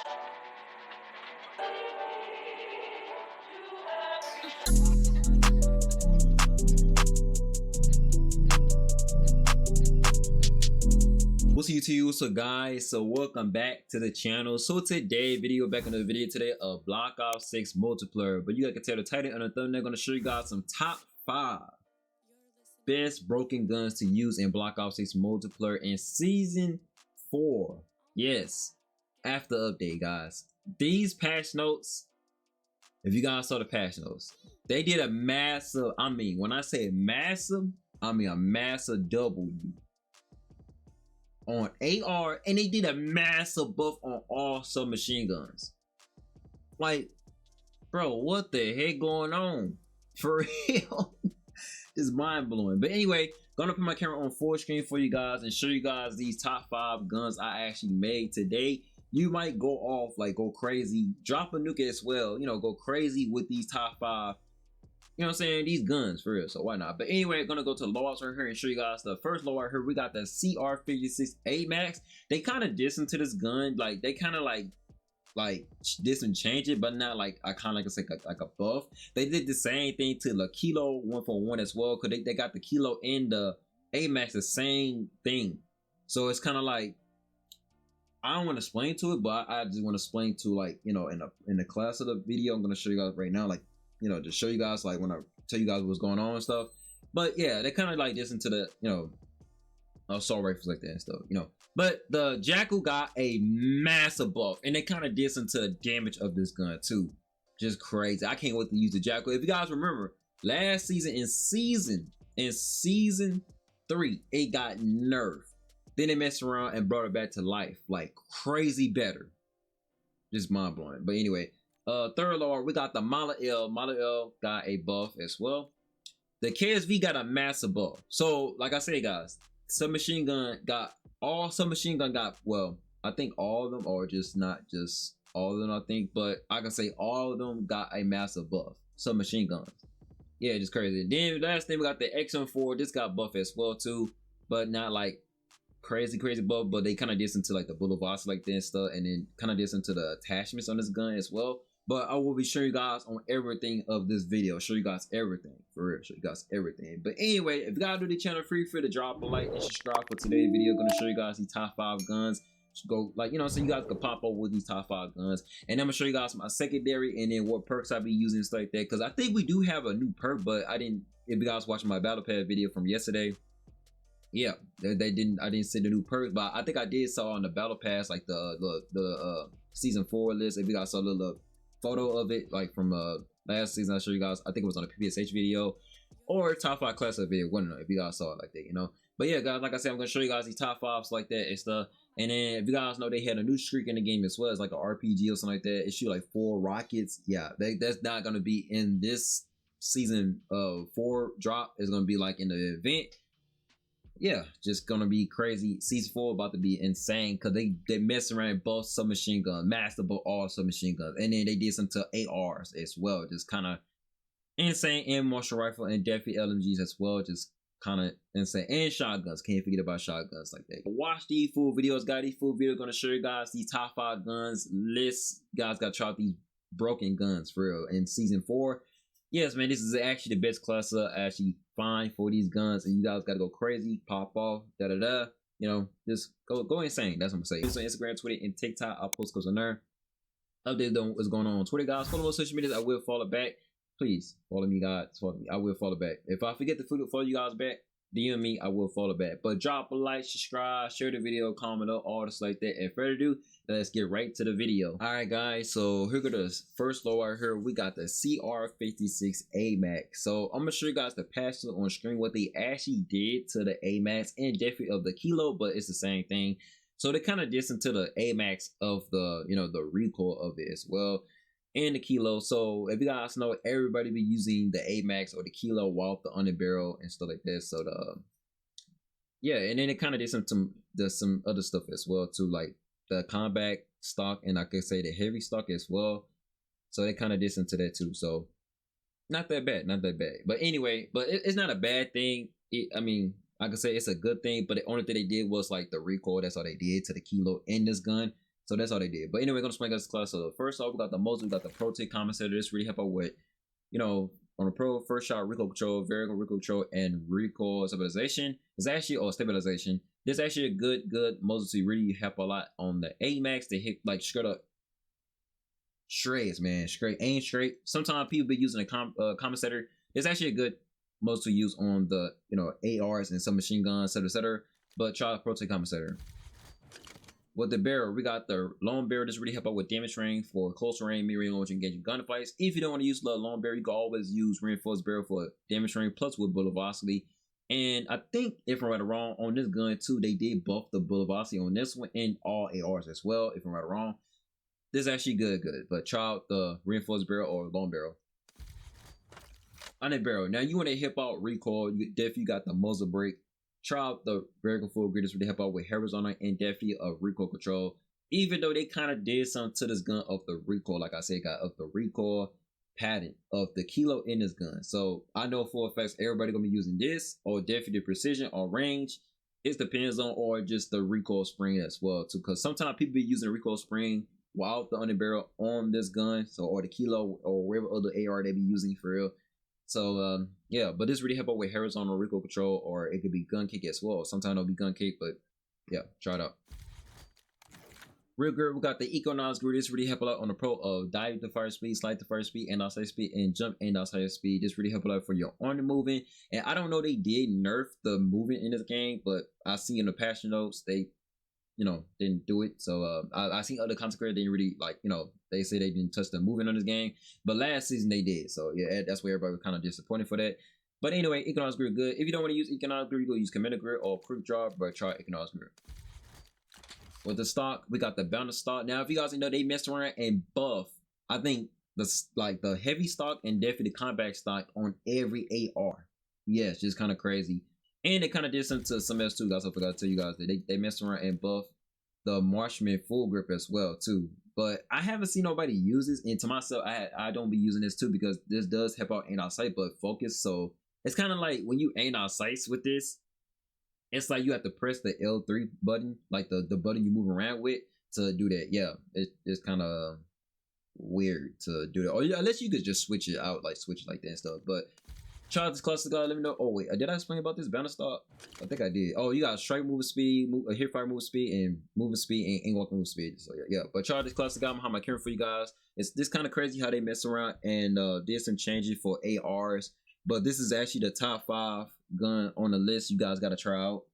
What's YouTube? So guys, so welcome back to the channel. So today back in the video today of Black Ops 6 multiplayer. But you guys can tell the title and the thumbnail, gonna show you guys some top 5 best broken guns to use in Black Ops 6 multiplayer in season 4. Yes, after update, guys. These patch notes, if you guys saw the patch notes, they did a massive, when I say massive, I mean a massive W on AR, and they did a massive buff on all submachine guns. Like, bro, what the heck going on? For real. It's mind-blowing. But anyway, gonna put my camera on full screen for you guys and show you guys these top 5 guns I actually made today. You might go off, like go crazy, drop a nuke as well, you know, go crazy with these top 5, you know what I'm saying, these guns for real, so why not? But anyway, gonna go to loadouts right here and show you guys the first loadout here. We got the CR56 AMAX. They kind of dissing to this gun, like they kind of like diss and change it, but not like, I kind of like a buff. They did the same thing to the Kilo 141 as well, because they got the Kilo and the AMAX the same thing. So it's kind of like, I don't want to explain to it, but I just want to explain to, like, you know, in the class of the video I'm gonna show you guys right now, like, you know, to show you guys, like, when I tell you guys what's going on and stuff. But yeah, they kind of like this into the, you know, assault rifles like that and stuff, you know. But the Jackal got a massive buff, and they kind of diss into the damage of this gun too. Just crazy. I can't wait to use the Jackal. If you guys remember, last season in season 3, it got nerfed. Then they messed around and brought it back to life, like crazy better. Just mind blowing. But anyway, third loadout, we got the Mala L. Mala L got a buff as well. The KSV got a massive buff. So, like I said, guys, submachine gun got, well, I think all of them, or just not just all of them, I think, but I can say all of them got a massive buff. Submachine guns. Yeah, just crazy. Then last thing, we got the XM4. This got buff as well too, but not like crazy buff, but they kind of diss into like the boulevards like that and stuff, and then kind of diss into the attachments on this gun as well. But I will be showing you guys on everything of this video. Show you guys everything, for real. Show you guys everything. But anyway, if you guys do the channel, free to drop a like and subscribe for today's video. Gonna show you guys these top 5 guns. Go, like, you know, so you guys can pop up with these top 5 guns, and I'm gonna show you guys my secondary and then what perks I be using and stuff like that. Because I think we do have a new perk, but I didn't. If you guys watching my battle pad video from yesterday, yeah, I didn't see the new perks, but I think I did saw on the battle pass, like the season 4 list. If you guys saw a little photo of it, like from last season, I'll show you guys. I think it was on a PSH video or top 5 classic video. One of them, if you guys saw it like that, you know. But yeah, guys, like I said, I'm gonna show you guys these top 5s like that and stuff. And then if you guys know, they had a new streak in the game as well. It's like an RPG or something like that. It shoot like 4 rockets. Yeah, that's not gonna be in this season 4 drop. It's gonna be like in the event. Yeah, just gonna be crazy. Season 4 about to be insane, because they mess around both submachine guns, masterable all submachine guns, and then they did some to ARs as well. Just kind of insane, and martial rifle and definitely LMGs as well. Just kind of insane, and shotguns. Can't forget about shotguns like that. Watch these full videos, guys. These full videos gonna show you guys these top 5 guns lists. You guys gotta try out these broken guns for real in season 4. Yes, man, this is actually the best class to actually find for these guns, and you guys gotta go crazy, pop off, you know, just go insane. That's what I'm saying. So Instagram, Twitter, and TikTok, I'll post those on there. Update on what's going on Twitter, guys. Follow me on social media. I will follow back. Please follow me, guys. Follow me. I will follow back. If I forget to follow you guys back, DM me, I will follow back. But drop a like, subscribe, share the video, comment up, all this like that. And further ado, let's get right to the video. All right, guys, so here go the first loadout here. We got the CR56 AMAX. So I'm gonna show you guys the patch on screen, what they actually did to the AMAX and definitely of the Kilo, but it's the same thing. So they kind of diss into the AMAX of the, you know, the recoil of it as well, and the Kilo. So if you guys know, everybody be using the AMAX or the Kilo while the underbarrel and stuff like that. So the, yeah, and then it kind of did some other stuff as well too, like the combat stock, and I could say the heavy stock as well. So they kind of did into that too. So not that bad, not that bad. But anyway, but it's not a bad thing. I mean, I could say it's a good thing, but the only thing they did was like the recoil. That's all they did to the Kilo in this gun. So that's all they did. But anyway, we're gonna explain this class. So first off, we got the muzzle, we got the pro tick compensator. This really help out with, you know, on the pro first shot recoil control, variable recoil control, and recoil stabilization. It's actually stabilization. This is actually a good muzzle to really help a lot on the AMAX to hit like straight up shreds, man. Straight aim straight. Sometimes people be using a compensator. It's actually a good muzzle to use on the ARs and some machine guns, etc. But try the pro tick compensator. With the barrel, we got the long barrel. This really help out with damage range for close range, mid range, engaging gunfights. If you don't want to use the long barrel, you can always use reinforced barrel for damage range plus with bullet velocity. And I think, if I'm right or wrong, on this gun too, they did buff the bullet velocity on this one and all ARs as well. If I'm right or wrong, this is actually good. But try out the reinforced barrel or long barrel. On the barrel, now you want to hip out recoil. You definitely got the muzzle brake. Try out the vertical full grip. This really help out with horizontal and definitely a recoil control. Even though they kind of did something to this gun of the recoil, like I said, got of the recoil pattern of the kilo in this gun. So I know for a fact everybody gonna be using this or definitely precision or range. It depends on or just the recoil spring as well too. Because sometimes people be using the recoil spring while the underbarrel on this gun, so or the kilo or whatever other AR they be using for real. So yeah, but this really help out with horizontal recoil control, or it could be gun kick as well. Sometimes it'll be gun kick, but yeah, try it out. Real good, we got the Economics group. This really help a lot on the pro of dive to fire speed, slide to fire speed, and outside speed, and jump and outside speed. This really help a lot for your on the moving. And I don't know, they did nerf the movement in this game, but I see in the patch notes they didn't do it. So I see other content creators didn't really they say they didn't touch the movement on this game, but last season they did. So yeah, that's where everybody was kind of disappointed for that. But anyway, Economics Grid good. If you don't want to use Economics Grid, you go use Commander Grid or Quick Draw, but try Economics Grid. With the stock, we got the Bounty stock. Now, if you guys know, they messed around and buff, I think the heavy stock and definitely the combat stock on every AR. Yes, just kind of crazy. And they kind of did something to some else too, guys. I forgot to tell you guys that they messed around and buff the Marksman full grip as well too. But I haven't seen nobody use this, and to myself, I don't be using this too because this does help out aim out sight, but focus. So it's kind of like when you aim out sights with this, it's like you have to press the L3 button, like the button you move around with to do that. Yeah, it's kind of weird to do that. Or unless you could just switch it out, like switch it like that and stuff. But try this cluster guy. Let me know. Oh wait, did I explain about this Bounty stock? I think I did. Oh, you got strike movement speed, hip fire movement speed, and movement speed and walk movement speed. So yeah. But try this cluster guy. I'm how my camera for you guys. It's this kind of crazy how they mess around and did some changes for ARs. But this is actually the top 5 gun on the list you guys got to try out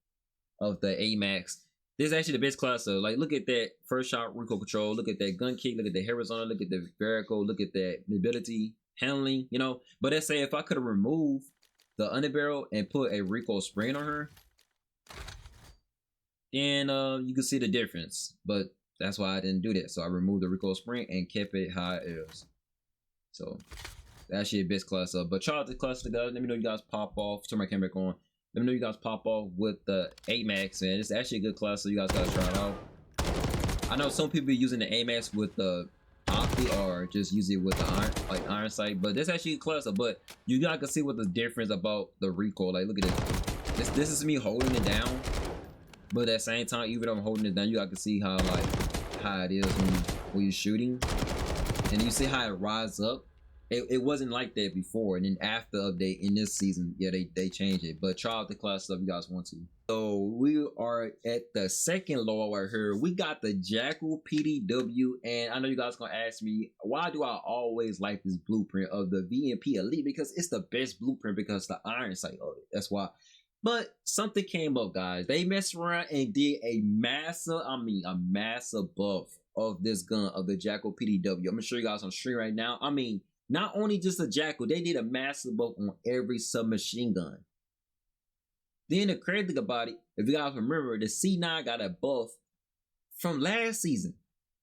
of the AMAX. This is actually the best class. So like, look at that first shot recoil control. Look at that gun kick. Look at the horizontal. Look at the vertical. Look at that mobility, handling. But let's say if I could have removed the underbarrel and put a recoil spring on her, then you can see the difference. But that's why I didn't do that. So I removed the recoil spring and kept it how it is. So that's actually a best class up. But try out the cluster guys. Let me know you guys pop off. Turn my camera back on. Let me know you guys pop off with the AMAX, man. It's actually a good class, so you guys gotta try it out. I know some people are using the AMAX with the Opti or just use it with the iron sight, but that's actually a class. But you guys can see what the difference about the recoil. Like, look at this. This is me holding it down, but at the same time, even though I'm holding it down, you guys can see how it is when you're shooting, and you see how it rises up. It wasn't like that before, and then after update in this season, yeah, they changed it. But try out the class stuff you guys want to. So we are at the second loadout right here. We got the Jackal PDW, and I know you guys gonna ask me, why do I always like this blueprint of the VMP Elite? Because it's the best blueprint because the iron sight of it. That's why. But something came up, guys. They messed around and did a massive buff of this gun of the Jackal PDW. I'm gonna show you guys on stream right now. I mean, not only just a Jackal, they did a massive buff on every submachine gun. Then the crazy thing about it, if you guys remember, the C9 got a buff from last season,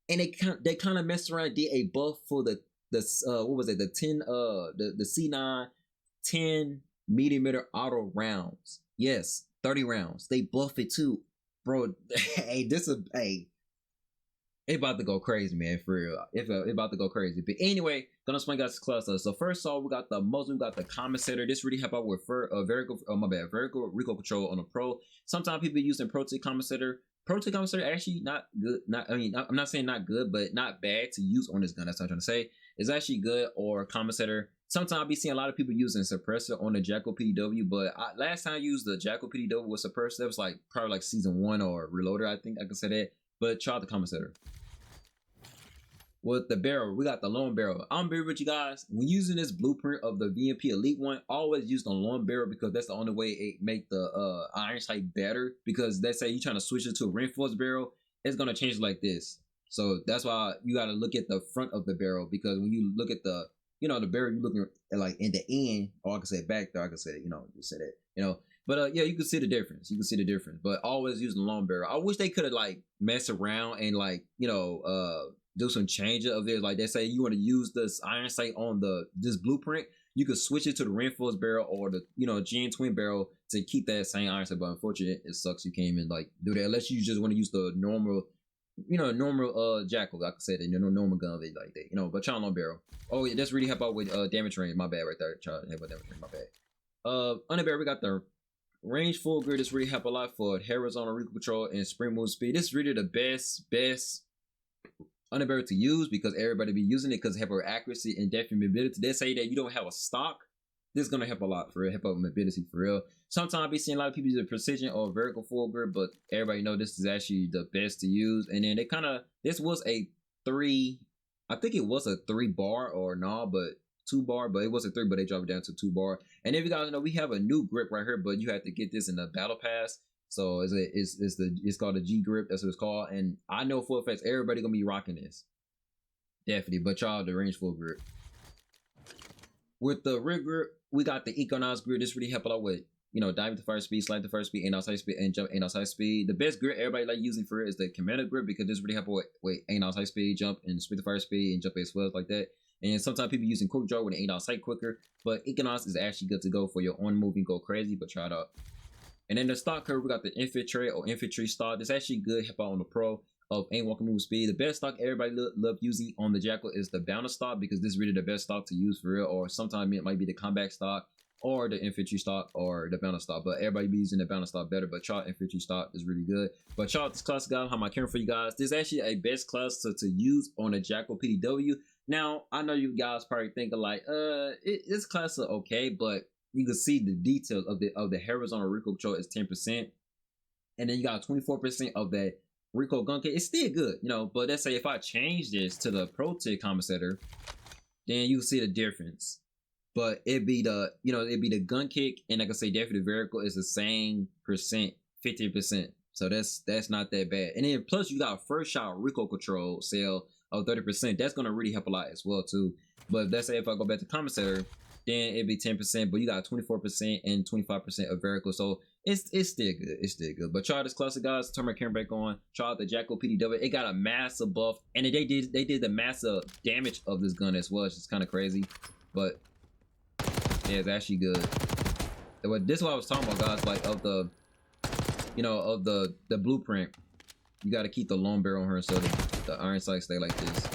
and they kind of messed around, did a buff for the what was it, the C9 10 millimeter auto rounds. Yes, 30 rounds. They buff it too, bro. Hey, it about to go crazy, man, for real. It about to go crazy. But anyway, gonna explain guys this cluster. So first off, we got the muzzle, we got the compensator. This really help out with vertical recoil control on the pro. Sometimes people using pro tick compensator. Pro-Tech Commissary actually not good. I'm not saying not good, but not bad to use on this gun. That's what I'm trying to say. It's actually good. Or Commissary. Sometimes I'll be seeing a lot of people using suppressor on the Jackal PDW, but last time I used the Jackal PDW with suppressor, that was like probably like season 1 or Reloader. I think I can say that. But try out the Commissary. With the barrel, we got the long barrel. I'm be with you guys. When using this blueprint of the VMP Elite one, always use the long barrel because that's the only way it make the iron sight better. Because let's say you're trying to switch it to a reinforced barrel, it's gonna change like this. So that's why you gotta look at the front of the barrel, because when you look at the the barrel, you're looking at like in the end, or I can say back there, I can say just say that, But yeah, you can see the difference. You can see the difference. But always using the long barrel. I wish they could have like messed around and like do some change of it. Like they say you want to use this iron sight on this blueprint, you could switch it to the reinforced barrel or the GN twin barrel to keep that same iron sight. But unfortunately, it sucks you can't even like do that unless you just want to use the normal Jackal. I can say that normal gun like that. But try long barrel. Oh yeah, that's really help out with damage range. My bad right there. Try to help with damage range. My bad. Under barrel we got the range full grid. This really help a lot for horizontal recoil control and spring move speed. This is really the best underbarrel to use because everybody be using it because it help our accuracy and depth and mobility. They say that you don't have a stock, this is gonna help a lot for real, help out mobility for real. Sometimes I be seeing a lot of people use a precision or vertical full grip, but everybody know this is actually the best to use. And then this was a 3, I think it was a 3 bar or no, but 2 bar, but it wasn't 3, but they dropped it down to 2 bar. And if you guys know, we have a new grip right here, but you have to get this in the battle pass. So it's called a G grip. That's what it's called. And I know for a fact everybody gonna be rocking this, definitely. But y'all, the range full grip. With the rig grip, we got the Equinox grip. This really help a lot with diving to fire speed, slide to fire speed, aim outside speed, and jump aim outside speed. The best grip everybody like using for it is the Commander grip because this really help with aim outside speed, jump and speed to fire speed, and jump as well like that. And sometimes people using quick draw with an aim outside quicker, but Equinox is actually good to go for your on moving go crazy. But try it out. And then the stock curve, we got the infantry or infantry stock. This actually good help out on the pro of aim walking move speed. The best stock everybody love using on the Jackal is the bouncer stock because this is really the best stock to use for real. Or sometimes it might be the combat stock or the infantry stock or the bouncer stock. But everybody be using the bouncer stock better. But y'all, infantry stock is really good. But y'all, this class guys, how am I caring for you guys? This is actually a best class to use on a Jackal PDW. Now I know you guys probably thinking like, this class is okay, but you can see the details of the horizontal recoil control is 10%, and then you got 24% of that recoil gun kit. It's still good, But let's say if I change this to the Pro-Tech Commissary, then you can see the difference. But it'd be the gun kick, and like I say, definitely the vertical is the same percent, 50%. So that's not that bad. And then plus you got first shot recoil control cell of 30%. That's gonna really help a lot as well too. But let's say if I go back to Commissary, then it'd be 10%, but you got 24% and 25% of vertical. So it's still good. It's still good. But try this classic, guys. Turn my camera back on. Try out the Jackal PDW. It got a massive buff, and they did the massive damage of this gun as well. It's just kind of crazy, but yeah, it's actually good. But this is what I was talking about, guys. Like of the blueprint, you got to keep the long barrel on her so the iron sight stay like this.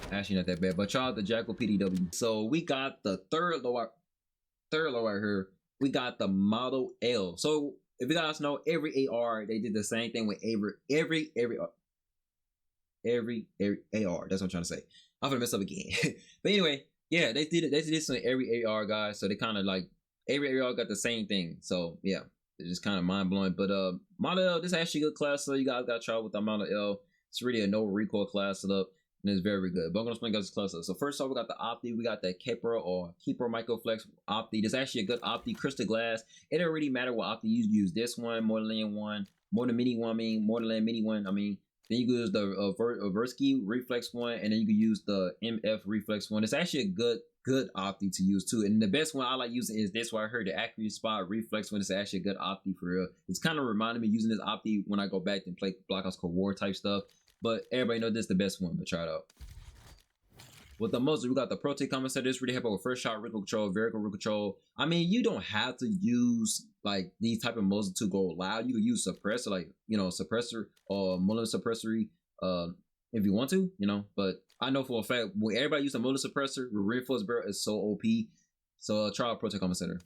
Actually not that bad, but y'all, the Jackal PDW. So we got the third low right here. We got the Model L. So if you guys know, every AR they did the same thing with every AR. That's what I'm trying to say. I'm gonna mess up again. But anyway, yeah, they did this on every AR, guys. So they kind of like every AR got the same thing. So yeah, it's just kind of mind blowing. But Model L, this is actually a good class. So you guys got to try with the Model L. It's really a no recoil class setup. And it's very good. But I'm gonna explain guys this class. So first off, we got the Opti. We got the Keeper or Keeper Microflex Opti. This is actually a good Opti crystal glass. It don't really matter what Opti you use. This one, more than land one, more than mini one. More than land mini one. Then you can use the Versky Reflex one, and then you can use the MF Reflex one. It's actually a good Opti to use too. And the best one I like using is this one. I heard the Accuracy Spot Reflex one. It's actually a good Opti for real. It's kind of reminded me using this Opti when I go back and play Black Ops Cold War type stuff. But everybody know this is the best one, but try it out. With the muzzle, we got the Pro-Tech Commissary. This really help with first shot recoil control, vertical recoil control. You don't have to use like these type of muzzle to go loud. You can use suppressor, like suppressor or muller suppressory, if you want to, But I know for a fact when everybody use a muller suppressor, the reinforced barrel is so OP. So try out Pro-Tech Commissary.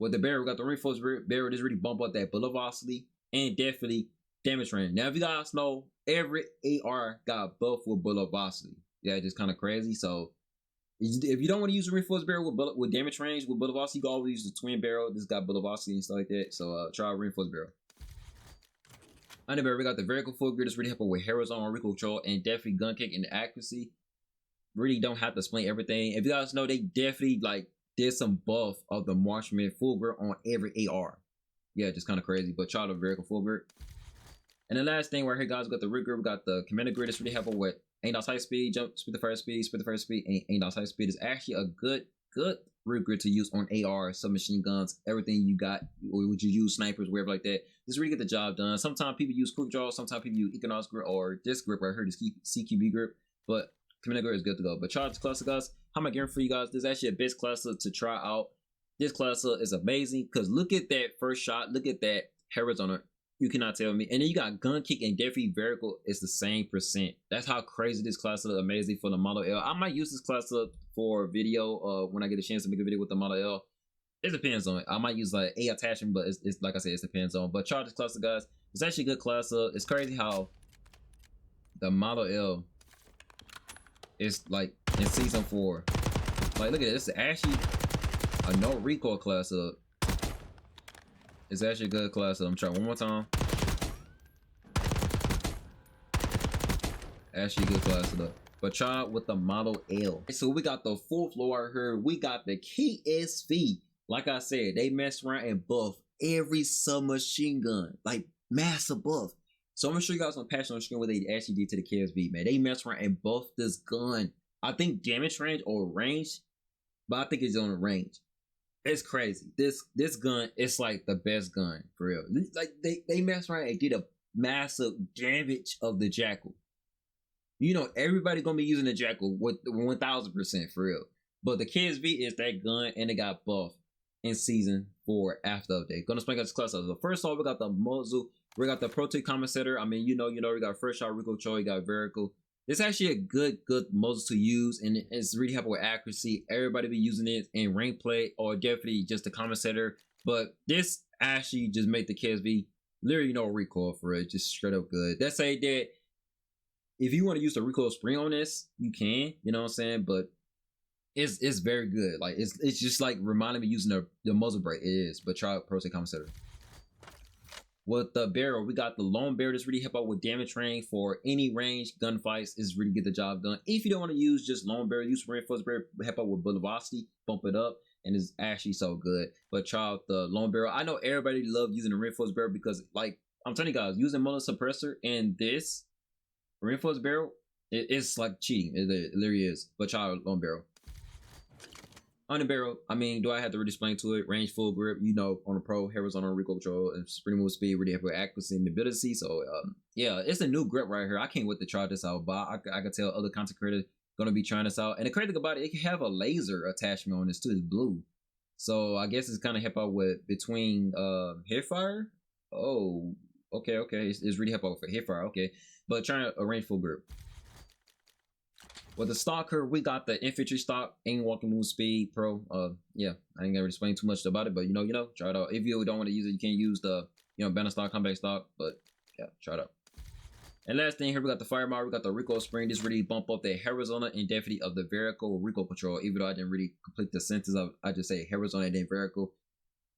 With the barrel, we got the reinforced barrel. This really bump up that bullet velocity and definitely damage range. Now, if you guys know, every AR got buff with bullet velocity. Yeah, just kind of crazy. So if you don't want to use a reinforced barrel with damage range with bullet velocity, you can always use the twin barrel. This got bullet velocity and stuff like that. So try a reinforced barrel. Under barrel, we got the vertical full grip. That's really helpful with horizontal recoil control and definitely gun kick and accuracy. Really don't have to explain everything. If you guys know, they definitely like did some buff of the marksman full grip on every AR. Yeah, just kind of crazy. But try the vertical full grip. And the last thing right here, guys, we got the rig grip. We got the commander grid. That's really helpful with aim down sight speed, jump, speed the first speed, and aim down sight speed. Is actually a good rig grip to use on AR, submachine guns, everything you got. Or would you use snipers, wherever like that? Just really get the job done. Sometimes people use quick draw. Sometimes people use economics grip or this grip right here, this CQB grip. But commander grid is good to go. But charge cluster, guys. How am I getting for you guys? This is actually a best cluster to try out. This cluster is amazing because look at that first shot. Look at that horizontal. You cannot tell me. And then you got gun kick and definitely vertical. It's the same percent. That's how crazy this cluster is. Amazing for the Model L. I might use this cluster for video when I get a chance to make a video with the Model L. It depends on it. I might use like a attachment, but it's like I said, it depends on. But charge this cluster, guys. It's actually a good cluster. It's crazy how the Model L is like in season 4. Like look at this. It's actually a no recoil cluster. It's actually a good cluster. I'm trying one more time. Actually a good cluster though. But try out with the Model L. So we got the 4th floor right here. We got the KSV. Like I said, they mess around and buff every submachine gun. Like massive buff. So I'm gonna show you guys some patch on the screen what they actually did to the KSV, man. They mess around and buff this gun. I think damage range or range, but I think it's on the range. It's crazy. This gun, it's like the best gun for real. Like they messed around and did a massive damage of the Jackal. You know, everybody gonna be using the Jackal with 1000% for real. But the KSV is that gun, and it got buffed in season 4 after update. Gonna explain this cluster. So first off, we got the muzzle. We got the protect compensator. I mean, you know, we got first shot recoil control. You got vertical. It's actually a good muzzle to use, and it's really helpful with accuracy. Everybody be using it in rank play or definitely just the compensator. But this actually just made the KSV literally no recoil for it, just straight up good. Let's say that if you want to use the recoil spring on this, you can, you know what I'm saying? But it's very good. Like it's just like reminding me using the muzzle brake. It is, but try out protect compensator. With the barrel, we got the long barrel. That's really help out with damage range for any range gunfights. Is really get the job done. If you don't want to use just long barrel, use reinforced barrel, help out with bullet velocity, bump it up, and it's actually so good. But try out the long barrel. I know everybody love using the reinforced barrel because, like I'm telling you guys, using mullet suppressor and this reinforced barrel, it's like cheating. It literally is. But try out long barrel. On the barrel, I mean, do I have to really explain to it? Range, full grip, you know, on the pro, horizontal recoil control, and sprint move speed, really have accuracy and mobility. So, yeah, it's a new grip right here. I can't wait to try this out, but I can tell other content creators gonna be trying this out. And the crazy thing about it, it can have a laser attachment on this too. It's blue, so I guess it's kind of help out with between hipfire. Oh, okay, it's really help out for hipfire. Okay, but trying to arrange full grip. With the stalker, we got the infantry stock, aim, walking, move, speed, pro. Yeah, I ain't gonna explain too much about it, but you know, try it out. If you don't want to use it, you can use the, banner stock, combat stock, but yeah, try it out. And last thing here, we got the fire mod, we got the recoil spring. This really bump up the horizontal and definitely of the vertical recoil control. Even though I didn't really complete the sentence of, I just say horizontal and then vertical.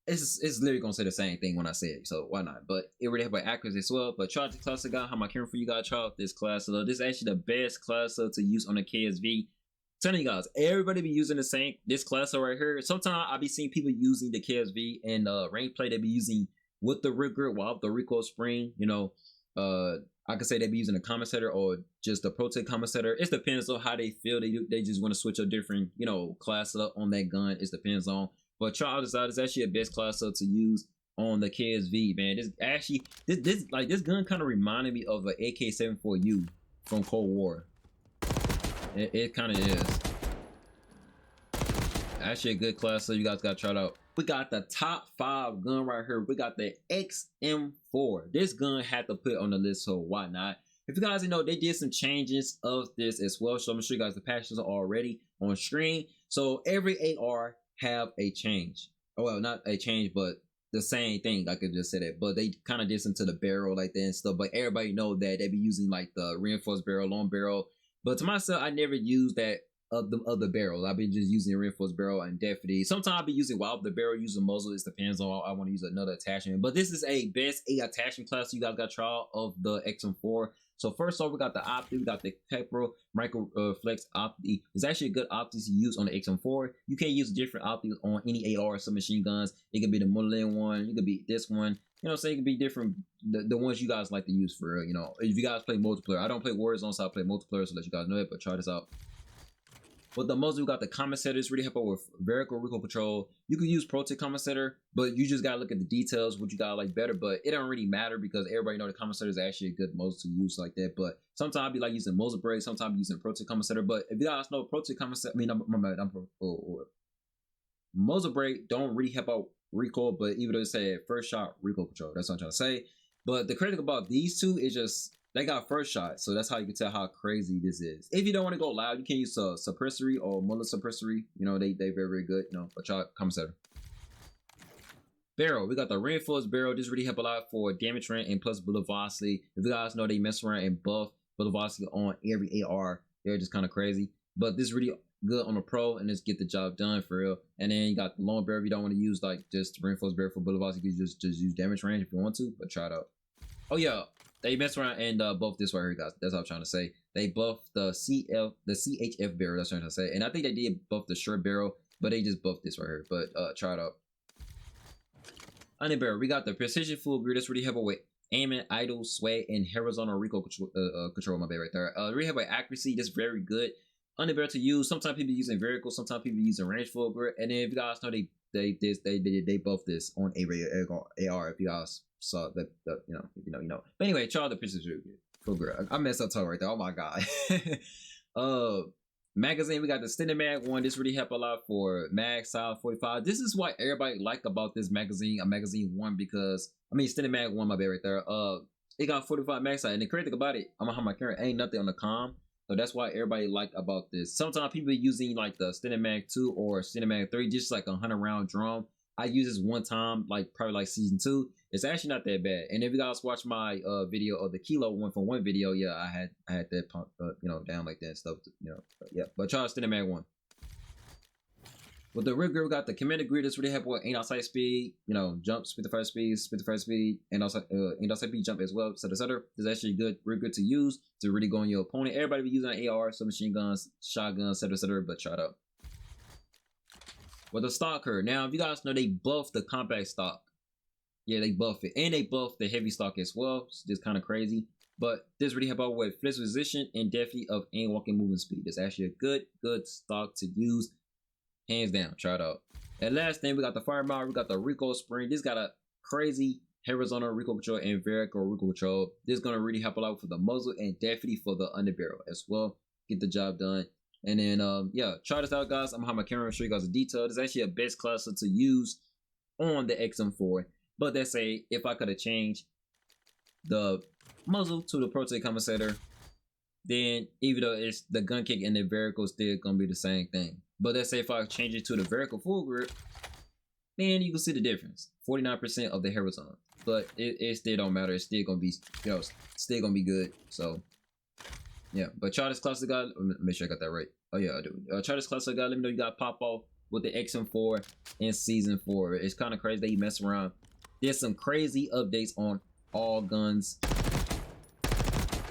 It's literally gonna say the same thing when I say it, so why not? But it really help with accuracy as well. But try out the cluster, guy. How am I caring for you guys? Try out this cluster. This is actually the best cluster to use on the KSV. Telling you guys, everybody be using this cluster right here. Sometimes I be seeing people using the KSV and rank play. They be using with the rig grip without the recoil spring. I could say they be using a compensator or just a protect compensator. It depends on how they feel. They just want to switch a different class up on that gun. It depends on. But try this out. It's actually a best class to use on the KSV, man. This gun kind of reminded me of an AK-74U from Cold War. It kind of is. Actually a good class, so you guys got to try it out. We got the top 5 gun right here. We got the XM4. This gun had to put on the list, so why not? If you guys know, they did some changes of this as well, so I'm gonna show you guys the patches already on screen. So every AR have a change. well, not a change, but the same thing. I could just say that, but they kind of did some to the barrel like that and stuff. But everybody know that they be using like the reinforced barrel, long barrel. But to myself, I never use that of the other barrels. I've been just using the reinforced barrel and definitely sometimes I'll be using wild the barrel, using muzzle. It depends on I want to use another attachment. But this is a best 8 attachment class you guys got trial of the XM4. So first off, we got the Opti, we got the Pepper Micro Flex Opti. It's actually a good Opti to use on the XM4. You can use different Optis on any AR submachine guns. It could be the Mullen one, it could be this one. You know what I'm saying? It could be different, the ones you guys like to use for real. You know, if you guys play multiplayer. I don't play Warzone, so I play multiplayer, so let you guys know it, but try this out. With the muzzle, we got the compensator. Really help out with vertical recoil control. You can use Pro Tip compensator, but you just gotta look at the details, what you got like better. But it don't really matter because everybody know the compensator is actually a good muzzle to use like that. But sometimes I be like using muzzle brake, sometimes using Pro Tip compensator. But if you guys know Pro Tip compensator, I mean, muzzle brake don't really help out recoil, but even though it said first shot recoil control, that's what I'm trying to say. But the critical about these two is just they got first shot, so that's how you can tell how crazy this is. If you don't want to go loud, you can use a suppressory or mullet suppressory. You know, they very, very good. You know, but y'all compensator. Barrel, we got the reinforced barrel. This really help a lot for damage range and plus bullet velocity. If you guys know, they mess around and buff bullet velocity on every AR. They're just kind of crazy. But this really good on a pro and just get the job done for real. And then you got the long barrel. If you don't want to use like just reinforced barrel for bullet velocity, you just use damage range if you want to. But try it out. Oh yeah. They mess around and buff this right here, guys. That's what I'm trying to say. They buffed the CHF barrel. That's what I'm trying to say. And I think they did buff the short barrel, but they just buffed this right here. But try it out. Under barrel, we got the precision full grip. That's really helpful with aiming, idle, sway, and horizontal recoil control. My bad right there. Really helpful with accuracy. That's very good. Under barrel to use. Sometimes people using vertical. Sometimes people using range full grip. And then if you guys know they buffed this on AR. If you guys saw that, you know. But anyway, try the precision full grip. I messed up right there. Oh my god. Magazine, we got the Standard Mag one. This really help a lot for mag style 45. This is what everybody like about this magazine, a magazine one, because I mean Standard Mag one, my bad right there. It got 45 mag size, and the crazy thing about it, I'm gonna have my camera ain't nothing on the comm, so that's why everybody like about this. Sometimes people using like the Standard Mag 2 or Standard Mag 3, just like a 100 round drum. I used this one time, like probably like season 2. It's actually not that bad. And if you guys watch my video of the kilo one from one video, yeah, I had that pump, you know, down like that and stuff, you know. But, yeah, but try Standard Mag 1. With the rear grip, we got the commander grid. That's really helpful with aim outside speed, you know, jump, split the first speed, and also outside speed jump as well, etc. It's actually good, real good to use to really go on your opponent. Everybody be using AR, submachine guns, shotguns, etc. But try it out. With the stock curve. Now, if you guys know, they buff the compact stock. Yeah, they buff it. And they buff the heavy stock as well. It's just kind of crazy. But this really help out with flex position and definitely of aim walking movement speed. It's actually a good stock to use. Hands down. Try it out. And last thing, we got the fire mount. We got the recoil spring. This got a crazy horizontal recoil control and vertical recoil control. This is going to really help a lot for the muzzle and definitely for the underbarrel as well. Get the job done. And then, yeah, try this out, guys. I'm gonna have my camera show you guys the detail. It's actually a best cluster to use on the XM4. But let's say if I could have changed the muzzle to the Pro Tip compensator, then even though it's the gun kick and the vertical still gonna be the same thing. But let's say if I change it to the vertical full grip, then you can see the difference. 49% of the horizontal. But it still don't matter. It's still gonna be, you know, still gonna be good. So yeah, but try this classic guy. Make sure I got that right. Oh yeah, I do. Try this classic guy. Let me know you got pop off with the XM4 in season 4. It's kind of crazy that you mess around. There's some crazy updates on all guns,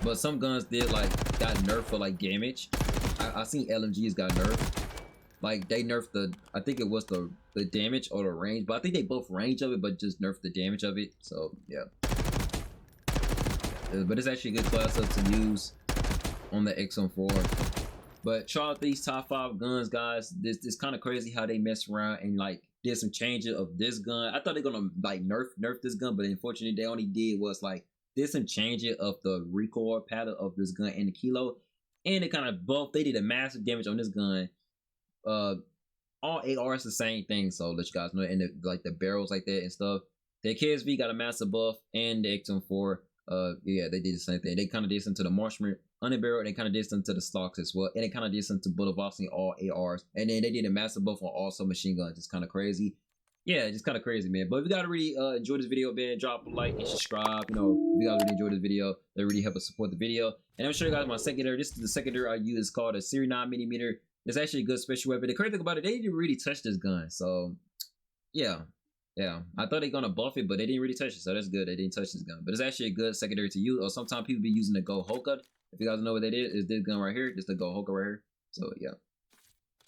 but some guns did like got nerfed for like damage. I seen LMGs got nerfed. Like they nerfed the, I think it was the damage or the range, but I think they both range of it, but just nerfed the damage of it. So yeah, but it's actually a good class up to use on the XM4. But try out these top 5 guns, guys. This kind of crazy how they mess around and like did some changes of this gun. I thought they're gonna like nerf this gun, but unfortunately they only did was like did some changing of the recoil pattern of this gun and the kilo, and it kind of buffed. They did a massive damage on this gun. All ARs the same thing, so let you guys know. And like the barrels like that and stuff. The KSV got a massive buff, and the XM4. Yeah, they did the same thing. They kind of did some to the marksman underbarrel, and they kind of did some to the stocks as well, and they kind of did some to bullet velocity all ARs, and then they did a massive buff on all submachine guns. It's kind of crazy. yeah, just kind of crazy, man. But if you gotta really enjoy this video, man, drop a like and subscribe. You know, if you guys really enjoy this video, that really help us support the video. And I'm show you guys my secondary. This is the secondary I use. It's called a Series 9mm. It's actually a good special weapon. The crazy thing about it, they didn't really touch this gun. So yeah, yeah. I thought they gonna buff it, but they didn't really touch it. So that's good. They didn't touch this gun. But it's actually a good secondary to use. Or sometimes people be using the Go Hoka. If you guys know what that is this gun right here. Just the Go Hoka right here. So yeah.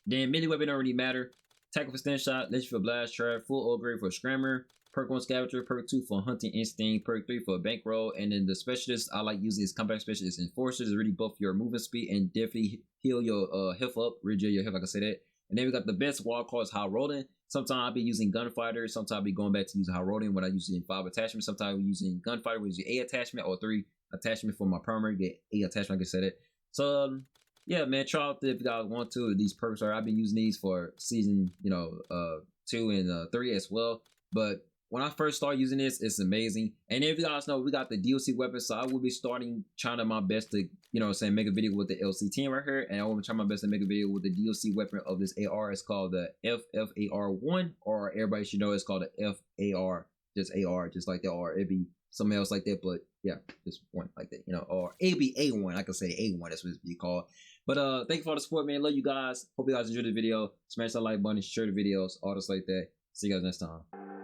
Then melee weapon don't really matter. Tackle for stand shot, let you for blast trap, full upgrade for scrammer, perk 1 scavenger, perk 2 for hunting instinct, perk 3 for bankroll, and then the specialist I like using is combat specialist enforcers to really buff your movement speed and definitely heal your health up, regenerate your health, like I can say that. And then we got the best wall cards, high rolling. Sometimes I'll be using gunfighter, sometimes I'll be going back to using high rolling when I use it in 5 attachments. Sometimes we're using gunfighter, we're using A attachment or 3 attachment for my primary, get A attachment, I can say that. So yeah, man, try out if you guys want to. These perks are, I've been using these for season, 2 and 3 as well. But when I first started using this, it's amazing. And if you guys know, we got the DLC weapon, so I will be trying to my best to, make a video with the LC10 right here. And I will try my best to make a video with the DLC weapon of this AR. It's called the FFAR1, or everybody should know it's called the FAR, just AR, just like the R. It'd be something else like that, but yeah, just one like that, or ABA1, I can say A1, that's what it's be called. But thank you for all the support, man. Love you guys. Hope you guys enjoyed the video. Smash that like button, share the videos, all this like that. See you guys next time.